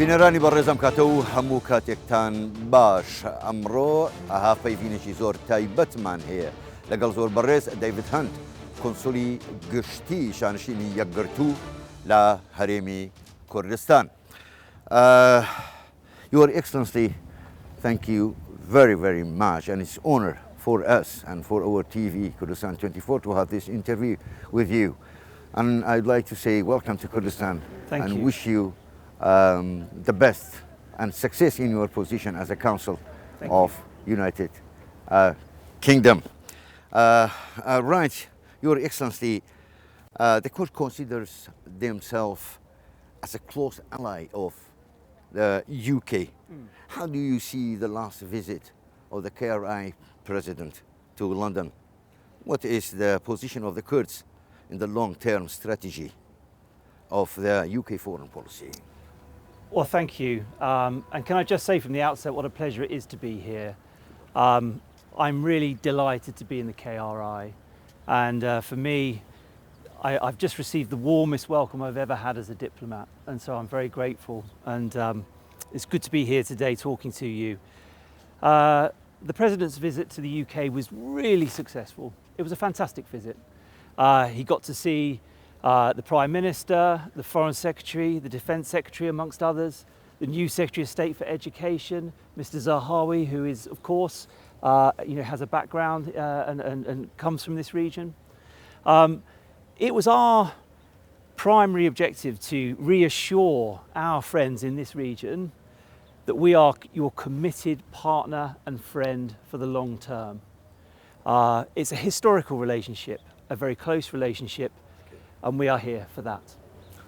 بینەرانی بەڕێزم کاتە و هەموو کاتێکتان باش ئەمڕۆ ئاها پەیوینێکی زۆر تایبەتمان هەیە لەگەڵ زۆر بەڕێز دەیڤید هەند کۆنسولی گشتی شانشینی یەکگرتوو لە هەرێمی کوردستان. Your Excellency, thank you very, very much, and it's an honor for us and for our TV, Kurdistan 24, to have this interview with you. And I'd like to say welcome to Kurdistan and wish you the best and success in your position as a Council of United Kingdom. Right, Your Excellency, the Kurd considers themselves as a close ally of the UK. How do you see the last visit of the KRI president to London? What is the position of the Kurds in the long-term strategy of the UK foreign policy? Well, thank you. And can I just say from the outset what a pleasure it is to be here. I'm really delighted to be in the KRI. And for me, I've just received the warmest welcome I've ever had as a diplomat. And so I'm very grateful. And it's good to be here today talking to you. The President's visit to the UK was really successful. It was a fantastic visit. He got to see the Prime Minister, the Foreign Secretary, the Defence Secretary, amongst others, the new Secretary of State for Education, Mr. Zahawi, who is, of course, has a background and comes from this region. It was our primary objective to reassure our friends in this region that we are your committed partner and friend for the long term. It's a historical relationship, a very close relationship, and we are here for that.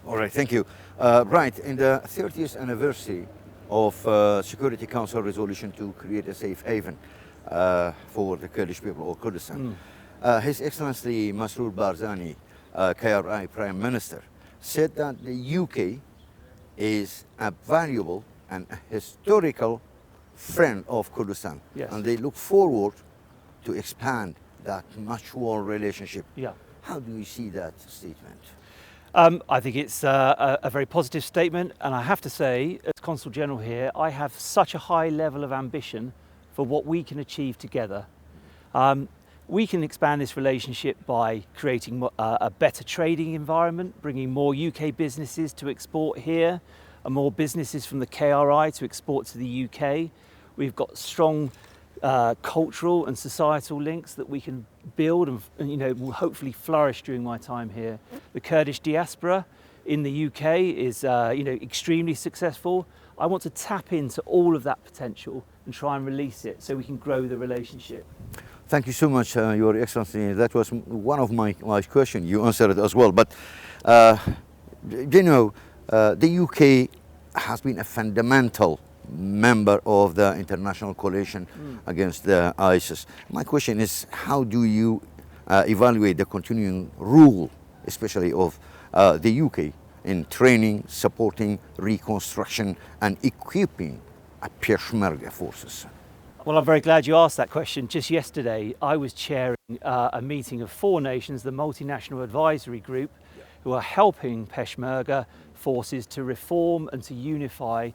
All right, thank you. Right, in the 30th anniversary of Security Council resolution to create a safe haven for the Kurdish people of Kurdistan, His Excellency Masroor Barzani, KRI Prime Minister, said that the UK is a valuable and a historical friend of Kurdistan. Yes. And they look forward to expand that mutual relationship. Yeah. How do you see that statement? I think it's a very positive statement, and I have to say, as Consul General here, I have such a high level of ambition for what we can achieve together. We can expand this relationship by creating a better trading environment, bringing more UK businesses to export here, and more businesses from the KRI to export to the UK. We've got strong cultural and societal links that we can build and will hopefully flourish during my time here. The Kurdish diaspora in the UK is extremely successful. I want to tap into all of that potential and try and release it so we can grow the relationship. Thank you so much, Your Excellency. That was one of my questions. You answered it as well. But, the UK has been a fundamental member of the international coalition against the ISIS. My question is, how do you evaluate the continuing role, especially of the UK, in training, supporting reconstruction and equipping Peshmerga forces? Well, I'm very glad you asked that question. Just yesterday, I was chairing a meeting of 4 nations, the Multinational Advisory Group, who are helping Peshmerga forces to reform and to unify.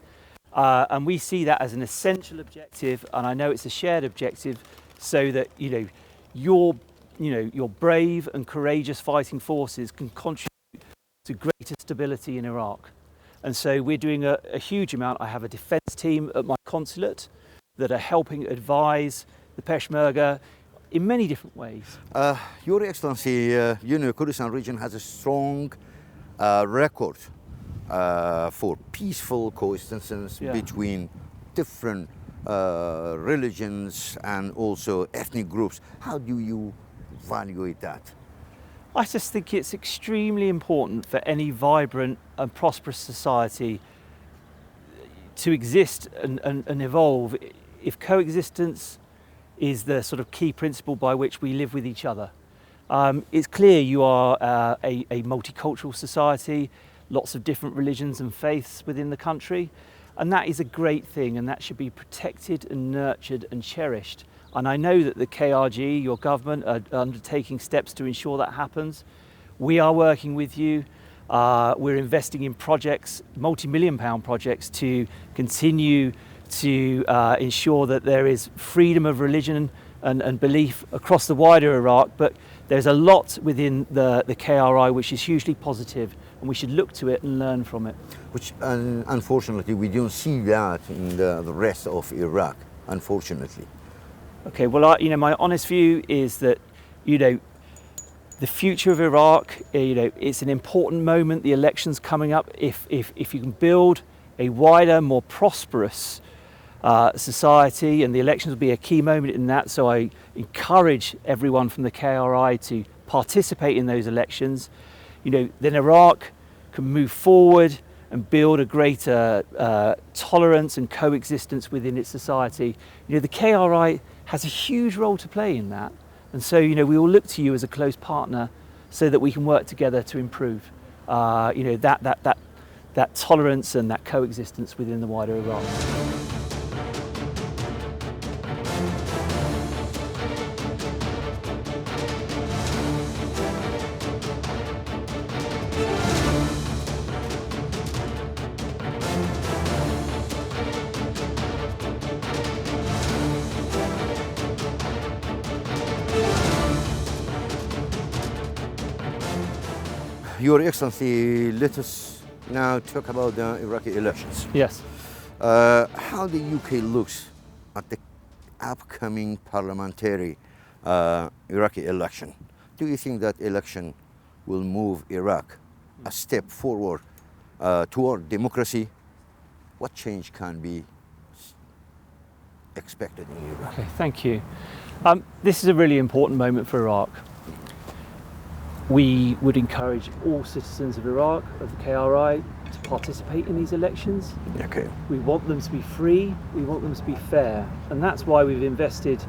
And we see that as an essential objective, and I know it's a shared objective, so that your brave and courageous fighting forces can contribute to greater stability in Iraq. And so we're doing a huge amount. I have a defence team at my consulate that are helping advise the Peshmerga in many different ways. Your Excellency, Kurdistan region has a strong record for peaceful coexistence between different religions and also ethnic groups. How do you evaluate that? I just think it's extremely important for any vibrant and prosperous society to exist and evolve if coexistence is the sort of key principle by which we live with each other. It's clear you are a multicultural society, lots of different religions and faiths within the country, and that is a great thing, and that should be protected and nurtured and cherished. And I know that the KRG, your government, are undertaking steps to ensure that happens. We are working with you. We're investing in projects, multi-million-pound projects, to continue to ensure that there is freedom of religion and belief across the wider Iraq. But there's a lot within the KRI which is hugely positive, and we should look to it and learn from it. Which, unfortunately, we don't see that in the rest of Iraq, unfortunately. Okay, well, my honest view is that, the future of Iraq, it's an important moment. The election's coming up. If you can build a wider, more prosperous society, and the elections will be a key moment in that. So I encourage everyone from the KRI to participate in those elections. Then Iraq can move forward and build a greater tolerance and coexistence within its society. The KRI has a huge role to play in that. And so, we will look to you as a close partner so that we can work together to improve, that tolerance and that coexistence within the wider Iraq. Your Excellency, let us now talk about the Iraqi elections. Yes. How the UK looks at the upcoming parliamentary Iraqi election? Do you think that election will move Iraq a step forward toward democracy? What change can be expected in Iraq? Okay, thank you. This is a really important moment for Iraq. We would encourage all citizens of Iraq, of the KRI, to participate in these elections. Okay. We want them to be free, we want them to be fair, and that's why we've invested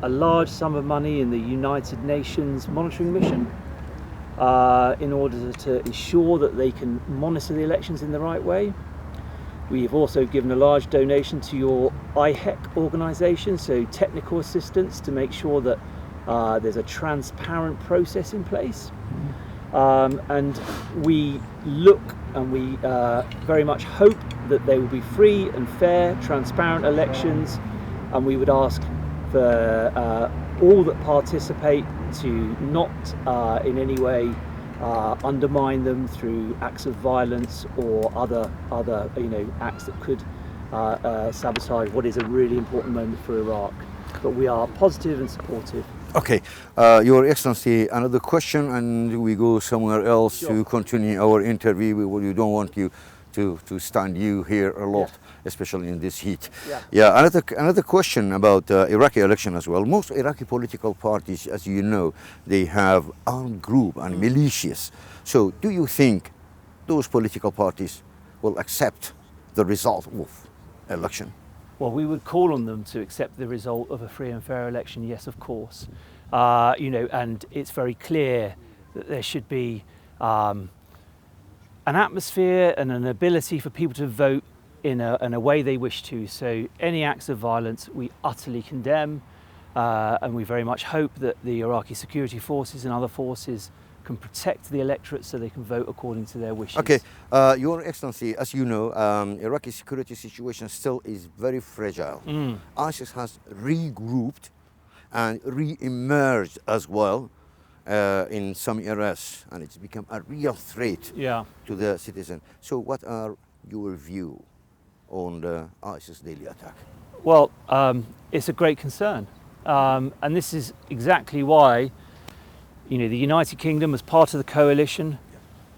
a large sum of money in the United Nations monitoring mission in order to ensure that they can monitor the elections in the right way. We have also given a large donation to your IHEC organisation, so technical assistance to make sure that there's a transparent process in place. And we look and we very much hope that they will be free and fair, transparent elections, and we would ask for all that participate to not in any way undermine them through acts of violence or other acts that could sabotage what is a really important moment for Iraq. But we are positive and supportive. Okay, Your Excellency, another question, and we go somewhere else to continue our interview. We don't want you to stand you here a lot, especially in this heat. Another question about Iraqi election as well. Most Iraqi political parties, as you know, they have armed group and militias. So do you think those political parties will accept the result of election? Well, we would call on them to accept the result of a free and fair election, yes, of course. And it's very clear that there should be an atmosphere and an ability for people to vote in a way they wish to. So any acts of violence we utterly condemn, and we very much hope that the Iraqi security forces and other forces can protect the electorate so they can vote according to their wishes. Okay, Your Excellency, as you know, Iraqi security situation still is very fragile. ISIS has regrouped and re-emerged as well in some areas, and it's become a real threat to the citizen. So what are your view on the ISIS daily attack? Well, it's a great concern. And this is exactly why the United Kingdom, as part of the coalition,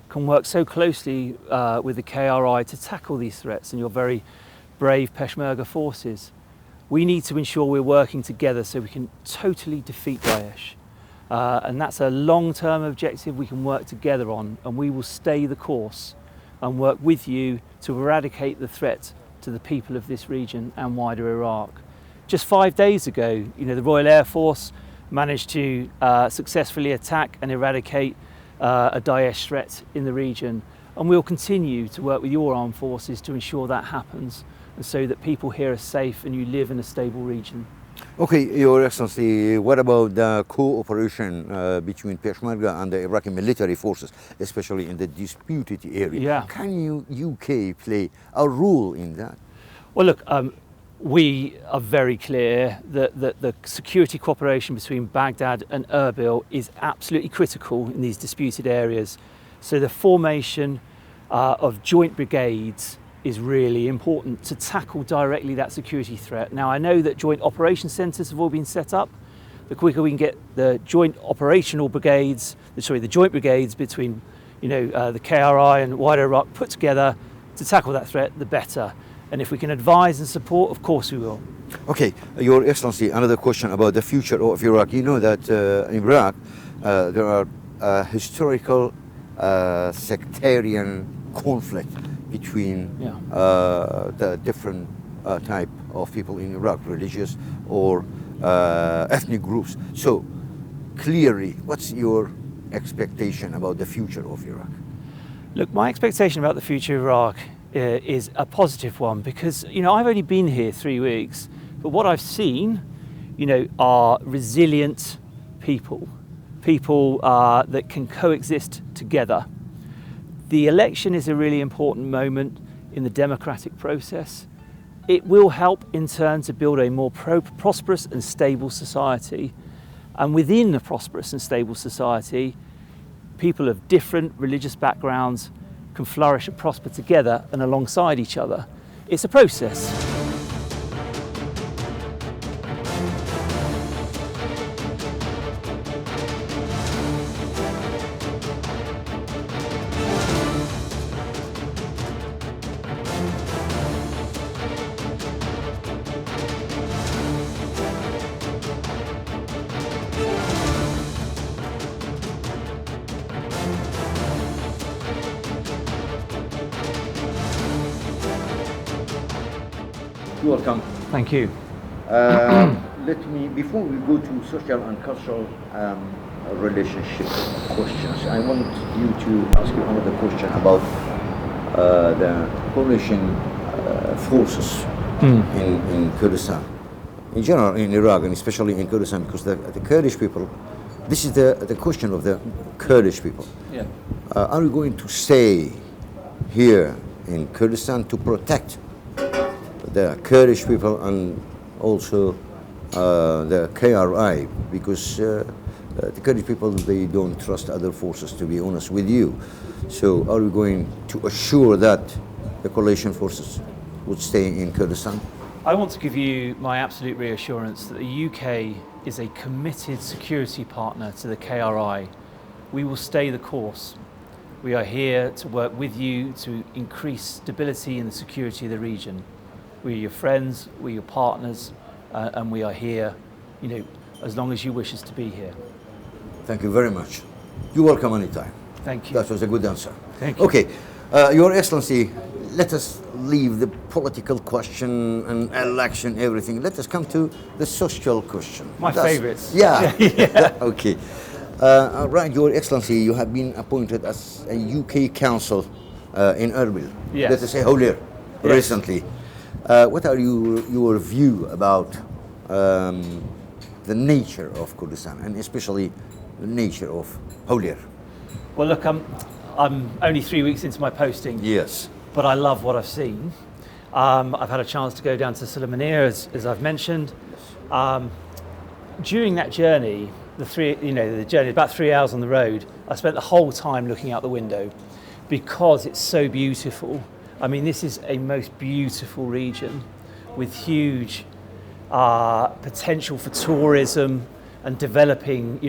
can work so closely with the KRI to tackle these threats and your very brave Peshmerga forces. We need to ensure we're working together so we can totally defeat Daesh. And that's a long-term objective we can work together on, and we will stay the course and work with you to eradicate the threat to the people of this region and wider Iraq. Just 5 days ago, the Royal Air Force managed to successfully attack and eradicate a Daesh threat in the region. And we'll continue to work with your armed forces to ensure that happens, and so that people here are safe and you live in a stable region. Okay, Your Excellency, what about the cooperation between Peshmerga and the Iraqi military forces, especially in the disputed area? Yeah. Can UK play a role in that? Well, look, we are very clear that the security cooperation between Baghdad and Erbil is absolutely critical in these disputed areas. So the formation of joint brigades is really important to tackle directly that security threat. Now, I know that joint operation centres have all been set up. The quicker we can get the joint operational brigades, the joint brigades between, the KRI and wider Iraq put together to tackle that threat, the better. And if we can advise and support, of course we will. Okay, Your Excellency, another question about the future of Iraq. You know that in Iraq there are historical sectarian conflict between the different type of people in Iraq, religious or ethnic groups. So clearly, what's your expectation about the future of Iraq? Look, my expectation about the future of Iraq is a positive one because, I've only been here 3 weeks, but what I've seen, are resilient people that can coexist together. The election is a really important moment in the democratic process. It will help in turn to build a more prosperous and stable society. And within a prosperous and stable society, people of different religious backgrounds can flourish and prosper together and alongside each other. It's a process. You're welcome. Thank you. Before we go to social and cultural relationship questions, I want you to ask you another question about the coalition forces in Kurdistan. In general, in Iraq, and especially in Kurdistan, because the Kurdish people, this is the question of the Kurdish people. Yeah. Are you going to stay here in Kurdistan to protect the Kurdish people and also the KRI, because the Kurdish people, they don't trust other forces, to be honest with you. So are we going to assure that the coalition forces would stay in Kurdistan? I want to give you my absolute reassurance that the UK is a committed security partner to the KRI. We will stay the course. We are here to work with you to increase stability and the security of the region. We're your friends, we're your partners, and we are here, as long as you wish us to be here. Thank you very much. You're welcome anytime. Thank you. That was a good answer. Thank you. Okay, Your Excellency, let us leave the political question and election, everything. Let us come to the social question. My favorites. Yeah. Yeah. Okay. Right, Your Excellency, you have been appointed as a UK council in Erbil. Yes. Let us say Hawler, Yes. recently. What are your view about the nature of Kurdistan and especially the nature of Hawler? Well, look, I'm only 3 weeks into my posting. Yes. But I love what I've seen. I've had a chance to go down to Sulaymaniyah, as I've mentioned. During that journey, the journey, about 3 hours on the road, I spent the whole time looking out the window because it's so beautiful. I mean, this is a most beautiful region with huge potential for tourism and developing,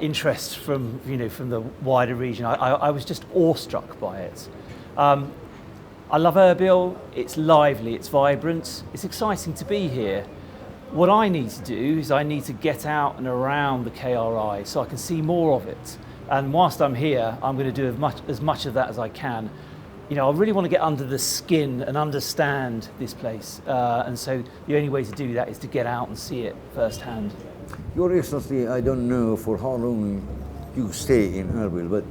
interest from the wider region. I was just awestruck by it. I love Erbil. It's lively, it's vibrant, it's exciting to be here. What I need to do is I need to get out and around the KRI so I can see more of it. And whilst I'm here, I'm going to do as much of that as I can. I really want to get under the skin and understand this place. And so the only way to do that is to get out and see it firsthand. Your Excellency, I don't know for how long you stay in Erbil, but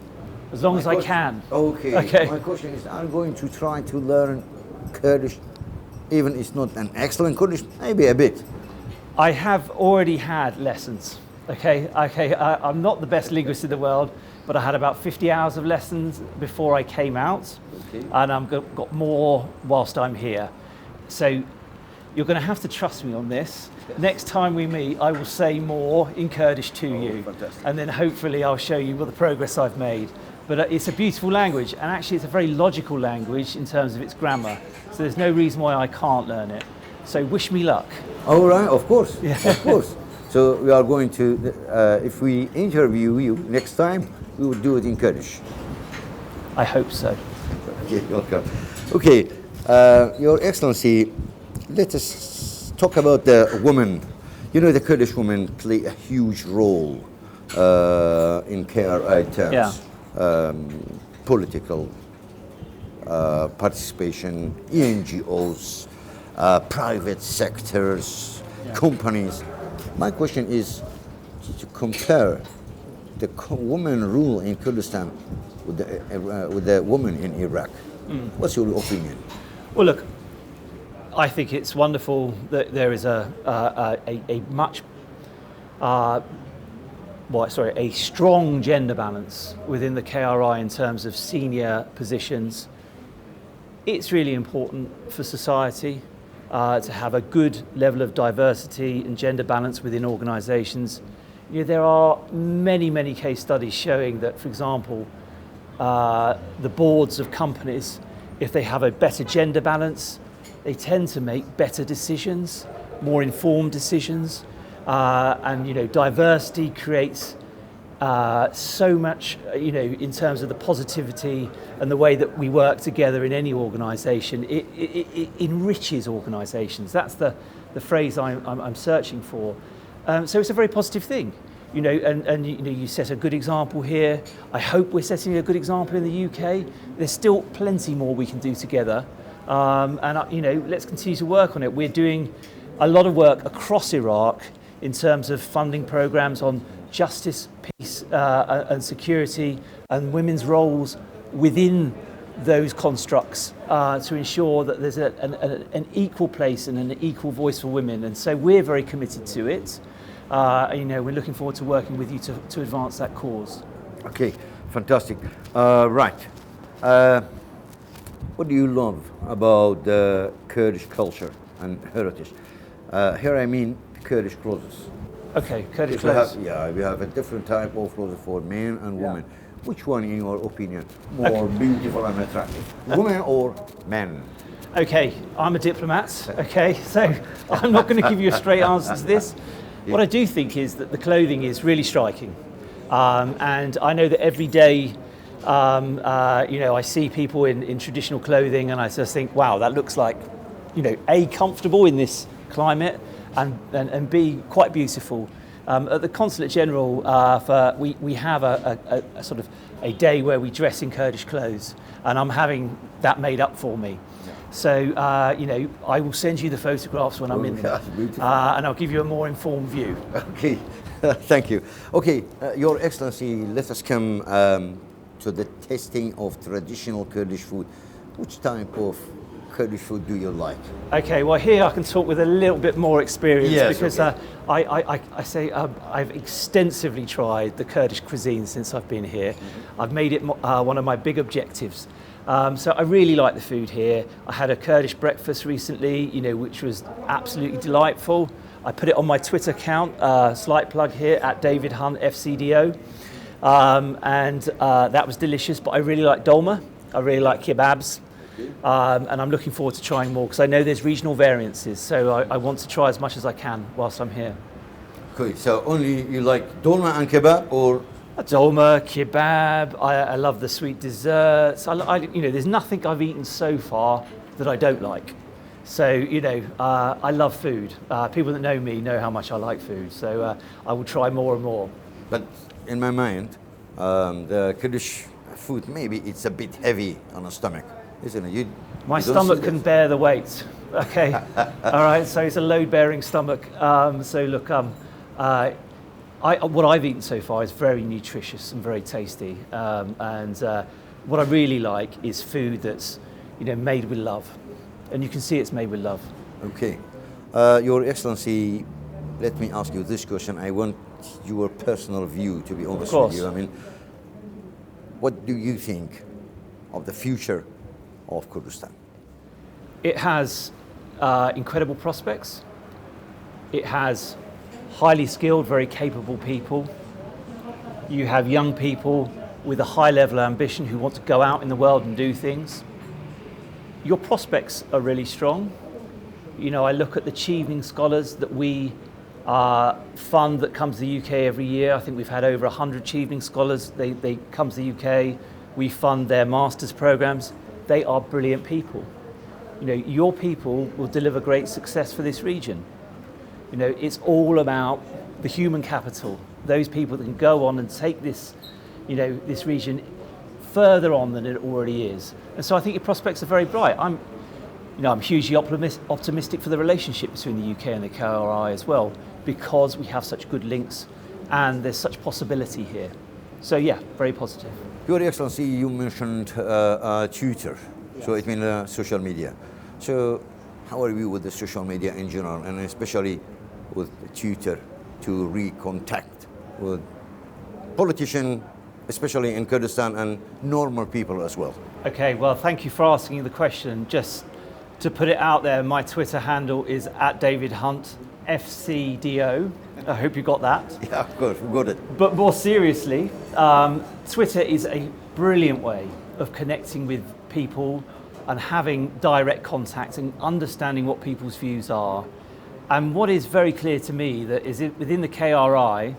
as long as I can. Okay. My question is, I'm going to try to learn Kurdish, even it's not an excellent Kurdish, maybe a bit. I have already had lessons. Okay, I'm not the best linguist in the world, but I had about 50 hours of lessons before I came out, and I've got more whilst I'm here. So you're going to have to trust me on this. Next time we meet, I will say more in Kurdish to you, fantastic. and then hopefully I'll show you what the progress I've made. But it's a beautiful language, and actually it's a very logical language in terms of its grammar, so there's no reason why I can't learn it. So wish me luck. All right, of course, of course. So we are going to, if we interview you next time, we will do it in Kurdish. I hope so. Okay, welcome. Okay, Your Excellency, let us talk about the women. You know, the Kurdish women play a huge role in KRI terms. Yeah. Political participation, NGOs, private sectors, companies. My question is to compare the women rule in Kurdistan with the women in Iraq. What's your opinion? Well, look, I think it's wonderful that there is a strong gender balance within the KRI in terms of senior positions. It's really important for society to have a good level of diversity and gender balance within organisations. You know, there are many case studies showing that, for example, the boards of companies, if they have a better gender balance, they tend to make better decisions, more informed decisions. And you know, diversity creates so much, you know, in terms of the positivity and the way that we work together in any organisation. It enriches organisations. That's the phrase I'm searching for. So it's a very positive thing, you know. And you know, you set a good example here. I hope we're setting a good example in the UK. There's still plenty more we can do together, and you know, let's continue to work on it. We're doing a lot of work across Iraq in terms of funding programs on justice, peace and security, and women's roles within those constructs to ensure that there's an equal place and an equal voice for women. And so we're very committed to it. You know, we're looking forward to working with you to advance that cause. Okay, fantastic. Right. What do you love about the Kurdish culture and heritage? Here I mean Kurdish clothes. Okay, Kurdish clothes. We have a different type of clothes for men and women. Which one, in your opinion, more beautiful and attractive, women or men? Okay, I'm a diplomat. Okay, so I'm not going to give you a straight answer to this. What I do think is that the clothing is really striking, and I know that every day, you know, I see people in traditional clothing, and I just think, wow, that looks like, you know, A, comfortable in this climate, and B, quite beautiful. At the Consulate General, we have a sort of a day where we dress in Kurdish clothes, and I'm having that made up for me. So, you know, I will send you the photographs when I'm in there, and I'll give you a more informed view. Okay, thank you. Okay, Your Excellency, let us come to the tasting of traditional Kurdish food. Which type of Kurdish food do you like? Okay, well here I can talk with a little bit more experience, because okay. I say I've extensively tried the Kurdish cuisine since I've been here. I've made it one of my big objectives. So I really like the food here. I had a Kurdish breakfast recently, you know, which was absolutely delightful. I put it on my Twitter account, slight plug here, at David Hunt FCDO. And that was delicious, but I really like dolma. I really like kebabs. And I'm looking forward to trying more, because I know there's regional variances, so I want to try as much as I can whilst I'm here. Okay, so only you like dolma and kebab, or? Dolma, kebab, I love the sweet desserts. You know, there's nothing I've eaten so far that I don't like. So, you know, I love food. People that know me know how much I like food, so I will try more and more. But in my mind, the Kurdish food, maybe it's a bit heavy on the stomach, isn't it? My stomach can bear the weight. Okay, all right. So it's a load-bearing stomach. So look, what I've eaten so far is very nutritious and very tasty. And what I really like is food that's, you know, made with love, and you can see it's made with love. Okay, Your Excellency, let me ask you this question. I want your personal view, to be honest course. with you. I mean, what do you think of the future of Kurdistan? It has incredible prospects. It has highly skilled, very capable people. You have young people with a high level of ambition who want to go out in the world and do things. Your prospects are really strong. You know, I look at the Achieving Scholars that we fund that comes to the UK every year. I think we've had over 100 Achieving Scholars. They come to the UK. We fund their master's programs. They are brilliant people. You know, your people will deliver great success for this region. You know, it's all about the human capital, those people that can go on and take this, you know, this region further on than it already is. And so I think your prospects are very bright. I'm hugely optimistic for the relationship between the UK and the KRI as well, because we have such good links and there's such possibility here. So yeah, very positive. Your Excellency, you mentioned Twitter, yes. So it means social media. So how are you with the social media in general, and especially with Twitter, to recontact with politicians, especially in Kurdistan, and normal people as well? Okay, well, thank you for asking the question. Just to put it out there, my Twitter handle is @DavidHunt, FCDO. I hope you got that. Yeah, of course, we got it. But more seriously, Twitter is a brilliant way of connecting with people and having direct contact and understanding what people's views are. And what is very clear to me that is within the KRI,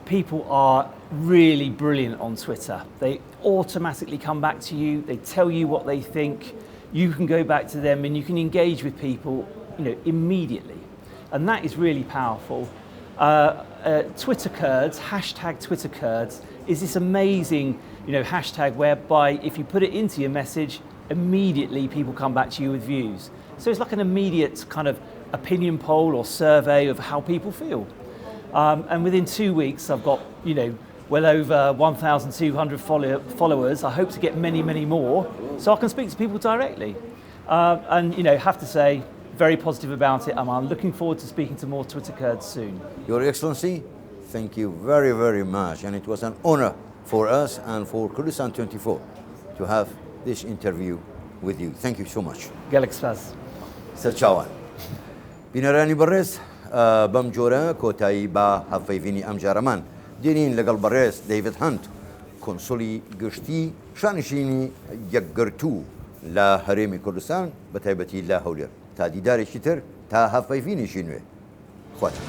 people are really brilliant on Twitter. They automatically come back to you, they tell you what they think, you can go back to them and you can engage with people, you know, immediately. And that is really powerful. Twitter Kurds, hashtag Twitter Kurds, is this amazing, you know, hashtag whereby if you put it into your message, immediately people come back to you with views. So it's like an immediate kind of opinion poll or survey of how people feel. And within 2 weeks, I've got, you know, well over 1,200 followers. I hope to get many, many more, so I can speak to people directly. And, you know, have to say, very positive about it, and I'm looking forward to speaking to more Twitter Kurds soon. Your Excellency, thank you very, very much, and it was an honor for us and for Kurdistan 24 to have this interview with you. Thank you so much. Gelek spas. سرچاوان بینەرانی بەڕێز بەم جۆرە کۆتایی با هەفەیڤینی ئەم جارەمان دێنین لەگەڵ بەڕێز دەیڤد هەنت کۆنسولی گشتی شانشینی یەکگرتوو لە هەرێمی کوردستان بە تایبەتی لە هەولێر تا دیدارێکی تر تا هەفەیڤینیشی نوێ خواتە